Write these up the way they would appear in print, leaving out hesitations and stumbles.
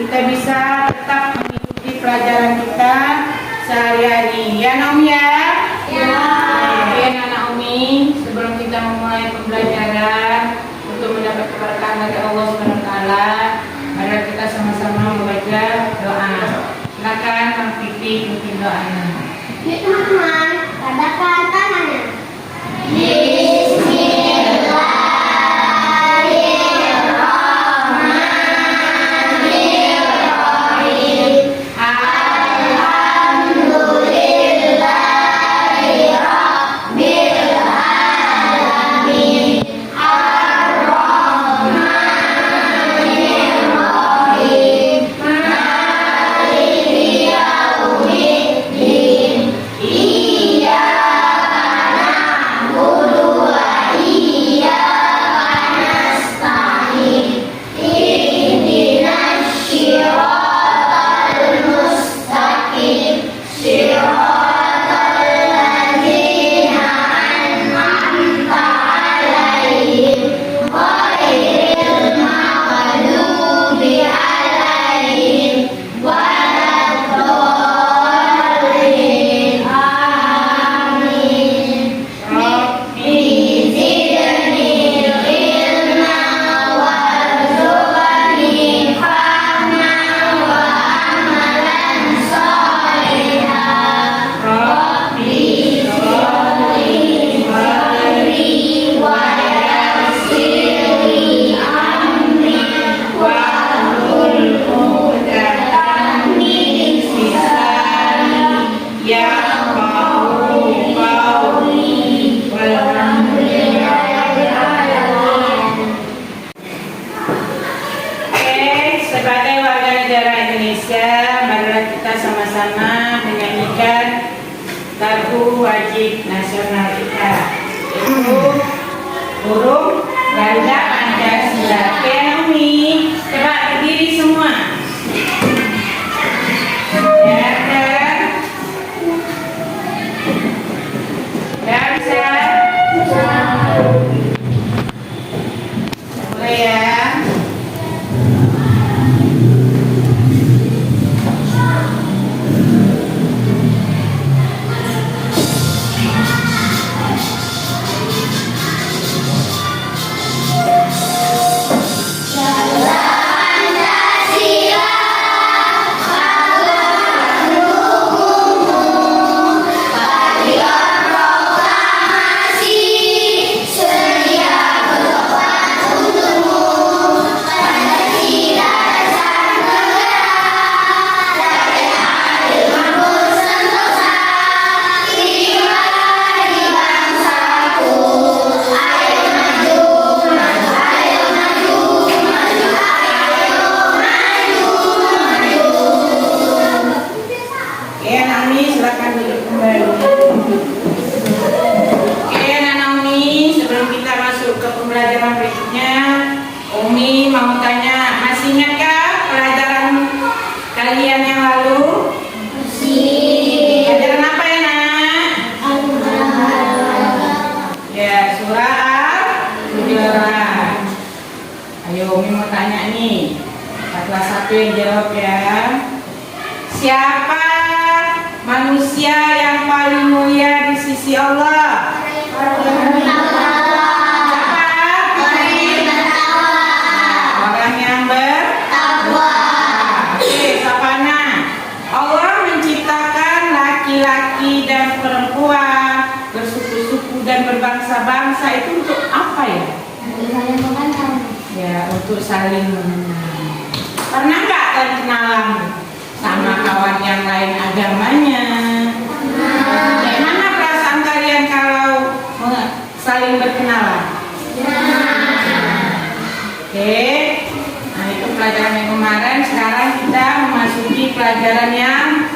kita bisa tetap mengikuti pelajaran kita sehari-hari. Ya Naomi ya? Ya. Oke anak Naomi, sebelum kita memulai pembelajaran untuk mendapat keberkahan dari Allah Subhanahu wa taala, mari kita sama-sama membaca doa. Silakan Kang Pipi mungkin doanya. Yuk teman-teman, katakan tangannya. Sebagai warga negara Indonesia, marilah kita sama-sama menyanyikan lagu wajib nasional kita, yaitu Burung Ganda Pancasila. Oke Naomi, coba berdiri semua. Ya kan? Ya bisa? Mulai ya. Pembelajaran berikutnya, Umi mau tanya, masih ingatkah pelajaran kalian yang lalu? Masih. Pelajaran apa ya nak? Ya, surah Al-Hujurat. Ayo Umi mau tanya nih, salah satu yang jawab ya. Siapa manusia yang paling mulia di sisi Allah? Laki-laki dan perempuan bersuku-suku dan berbangsa-bangsa itu untuk apa ya? Ya, untuk saling mengenal. Pernah nggak kalian kenalan sama kawan yang lain agamanya? Gimana perasaan kalian kalau saling berkenalan? Oke, nah itu pelajaran yang kemarin. Sekarang kita memasuki pelajaran yang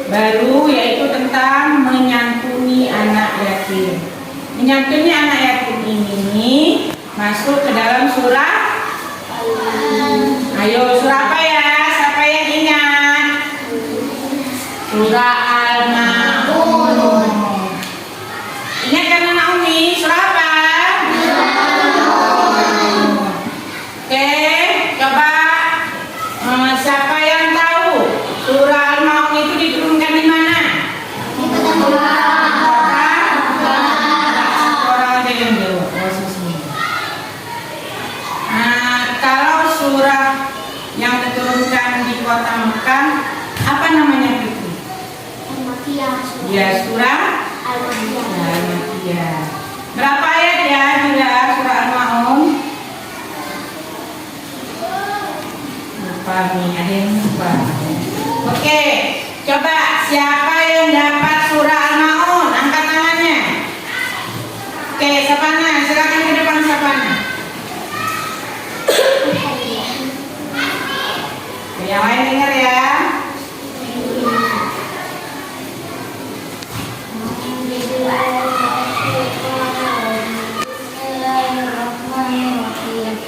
baru, yaitu tentang menyantuni anak yatim. Menyantuni anak yatim ini masuk ke dalam surah. Ayo, surah apa ya? Siapa yang ingat? Surah Al-Ma'un. Ingat kan Naomi? Surah apa? Oke, coba Siapa yang tahu surah Al-Maun itu diturunkan di mana? Di kota Orang ada yang jawab. Nah, kalau surah yang diturunkan di kota Mekah, apa namanya itu? Al-Makiyah. Ya, surah Al-Makiyah. Al-Makiyah. Berapa ayat ya juga surah Al-Maun? Lupa nih, ada yang lupa. Oke, coba siapa yang dapat surah Al-Maun? Angkat tangannya. Oke, Sapana, silakan ke depan Sapana. Yang lain dengar ya. Bismillahirrahmanirrahim.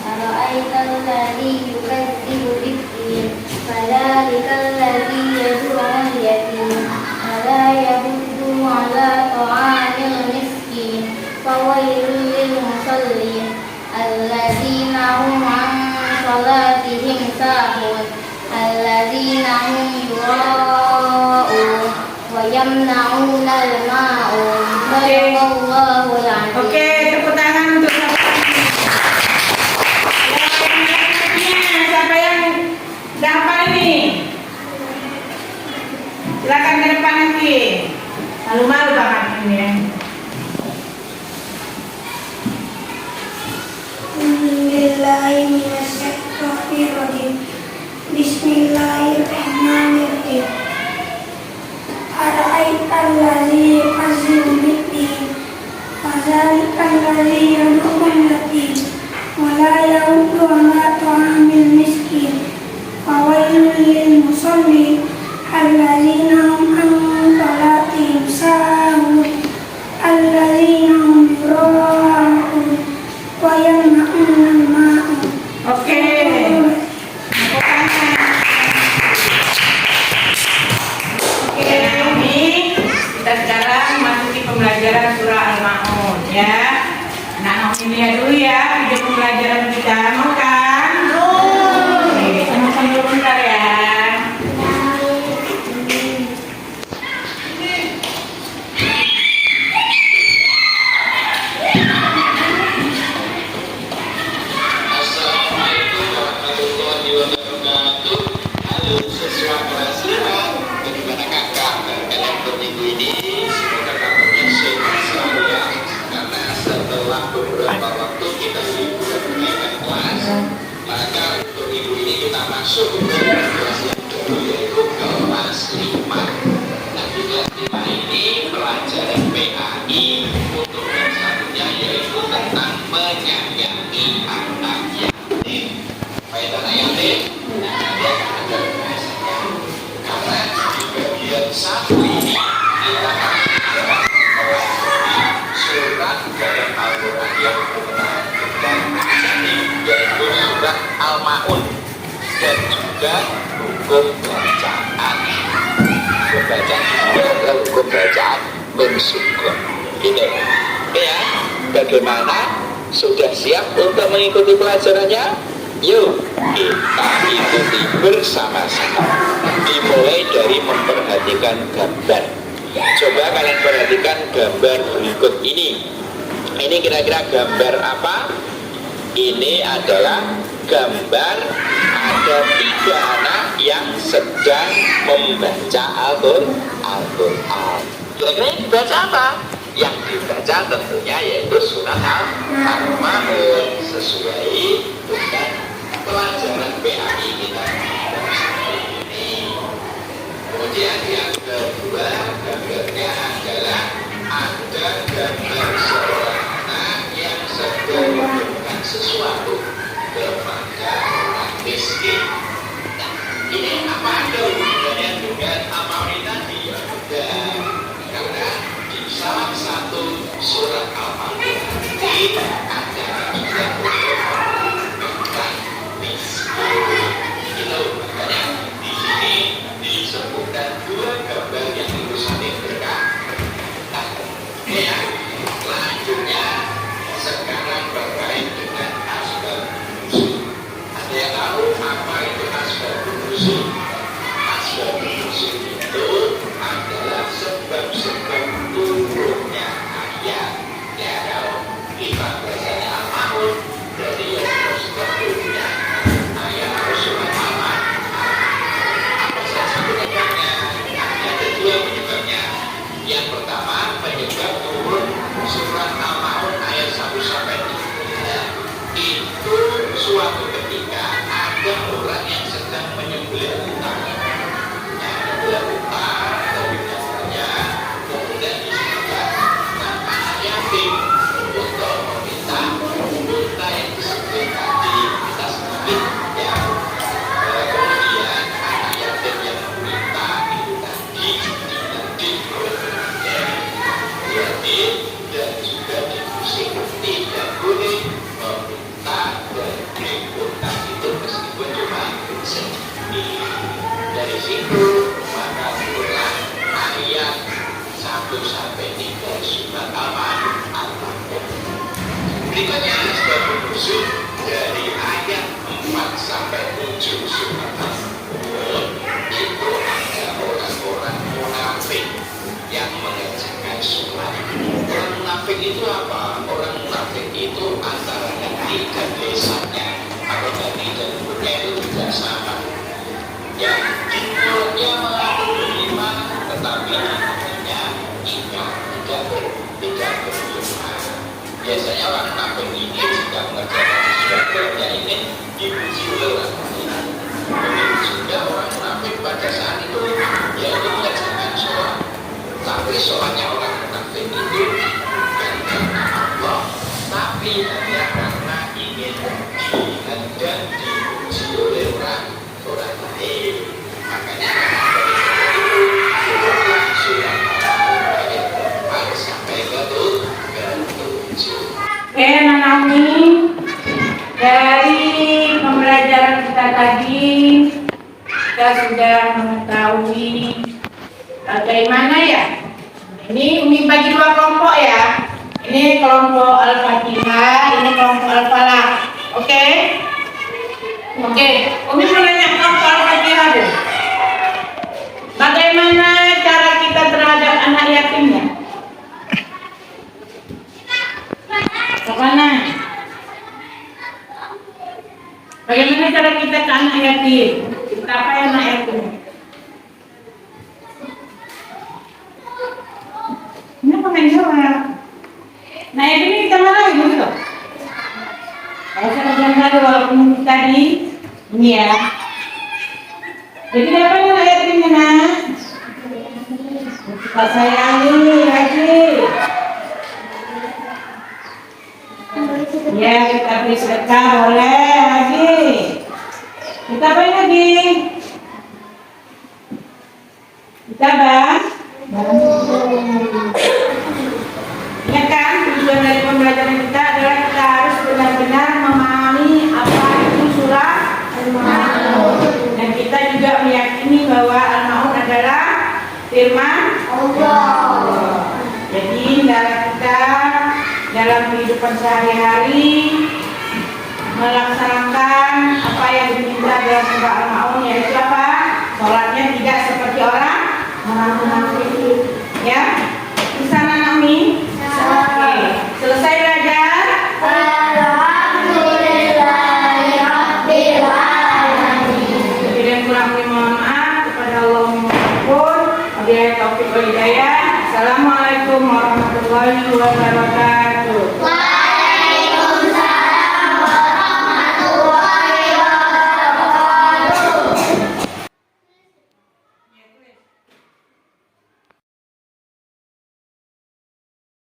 Ara'aital ladzi yukadzibu bid-din, fadzalikal ladzi yad'u'ul yatim, wa la yahuddu 'ala ta'amil miskin, fawailul lil musallin, alladzina hum 'an salatihim sahun, alladzina hum yura'un wa yamna'una al-ma'un. Shadaqallahul 'azim. Oke, tepuk tangan untuk siapa yang dapat ini? Silakan ke depan nanti. Malu-malu banget ini ya. Bismillahirrahmanirrahim. Ara'aital ladzi yukadzibu bid-din, fadzalikal ladzi yad'u'ul yatim, wa la yahuddu 'ala ta'amil miskin, fawailul lil musallin, alladzina hum 'an salatihim sahun, alladzina hum yura'un wa yamna'una al-ma'un. Oke. Tepuk tangan. Oke, Naomi, kita sekarang masuki pembelajaran surah Al-Maun ya. Anak Naomi lihat dulu ya video pembelajaran kita, mau kan? Oke, sama-sama dulu bentar ya. Assalamualaikum warahmatullahi wabarakatuh. Halo siswa kelas 5, bagaimana kakak kalian berminggu ini? Semoga kabarnya sehat selalu ya. Karena setelah beberapa waktu kita libur kenaikan kelas, maka untuk minggu ini kita masuk ke kelas yang kedua, yaitu kelas 5. Nah, di kelas 5 ini pelajaran PAI untuk yang selanjutnya yaitu tentang menyayangi anak yatim. Baik anak yatim, nanti akan ada pembahasannya. Karena di bagian 1 ini kita akan mempelajari surat dalam Al-Quran yang berkenaan dengan anak yatim, yaitu surat Al-Maun dan juga hukum bacaan. Hukum bacaan itu adalah hukum bacaan mensyukur. Gitu. Oke ya, bagaimana? Sudah siap untuk mengikuti pelajarannya? Yuk kita ikuti bersama-sama. Dimulai dari memperhatikan gambar. Coba kalian perhatikan gambar berikut ini. Ini kira-kira gambar apa? Ini adalah gambar ada 3 anak yang sedang membaca Al-Quran. Kira-kira ini dibaca apa? Yang dibaca tentunya yaitu surat Al-Maun sesuai dengan pelajaran PAI kita ini. Kemudian yang kedua, gambarnya adalah ada gambar seorang anak yang sedang memberikan sesuatu kepada orang miskin. Nah, ini apa ada hubungannya dengan Al-Maun tadi? Ya udah, karena di salah satu surat Al-Maun nanti ada juga untuk orang miskin. Itu makanya di sini disebutkan 2 gambar yang saling berkaitan. Nah, ya, selanjutnya sekarang berkait dengan asbab nuzul. Ada yang tahu apa itu asbab situ maka turunlah ayat 1 sampai 3 surat Al-Baqarah. Berikutnya sebab nuzul dari ayat 4 sampai 7 surat Al-Baqarah itu ada orang-orang munafik yang mengerjakan sholat. Orang munafik itu apa? Orang munafik itu antara hati dan lisannya atau hati dan mulutnya itu tidak sama. Yang di mulutnya mengaku beriman, tetapi hatinya tidak beriman. Biasanya orang munafik ini jika mengerjakan sesuatu yang ingin dipuji oleh orang lain. Sehingga orang munafik pada saat itu yaitu mengerjakan sholat. Tapi sholatnya orang munafik itu bukan karena Allah, tapi hanya karena ingin dilihat dan dipuji oleh orang lain. Makanya harus sampai ke 7. Oke, Naomi, dari pembelajaran kita tadi kita sudah mengetahui bagaimana ya. Ini Umi bagi 2 kelompok ya. Ini kelompok Al-Fatihah, ini kelompok Al-Falah. Oke? Oke, Umi mau nanya kelompok Al-Fatihah dulu. Bagaimana cara kita terhadap anak yatimnya? Bagaimana? Bagaimana cara kita ke anak yatim? Kita apa ya anak yatim? Ini pengen jawab. Nah yatim ini kita marahin begitu. Saya bilang tadi walaupun tadi ini ya. Jadi apa yang anak yatimnya nak? Kita sayangi lagi. Ya kita beri sedekah boleh lagi. Kita apa lagi? Kita ya kan tujuan dari pembelajaran kita adalah kita harus benar-benar memahami apa itu surah Al-Maun. Dan kita juga meyakini bahwa Al-Maun adalah firman Allah. Jadi dalam kehidupan sehari-hari melaksanakan apa yang diminta dalam surah Al-Maun, yaitu apa? Sholatnya tidak seperti orang munafik. Ya, di sana Naomi. Oke, selesai belajar. Alhamdulillahirabbil alamin. Bila kurang mohon maaf kepada Allah Subhanahu wa taala. Wabillahi taufiq wal hidayah. Assalamualaikum warahmatullahi wabarakatuh.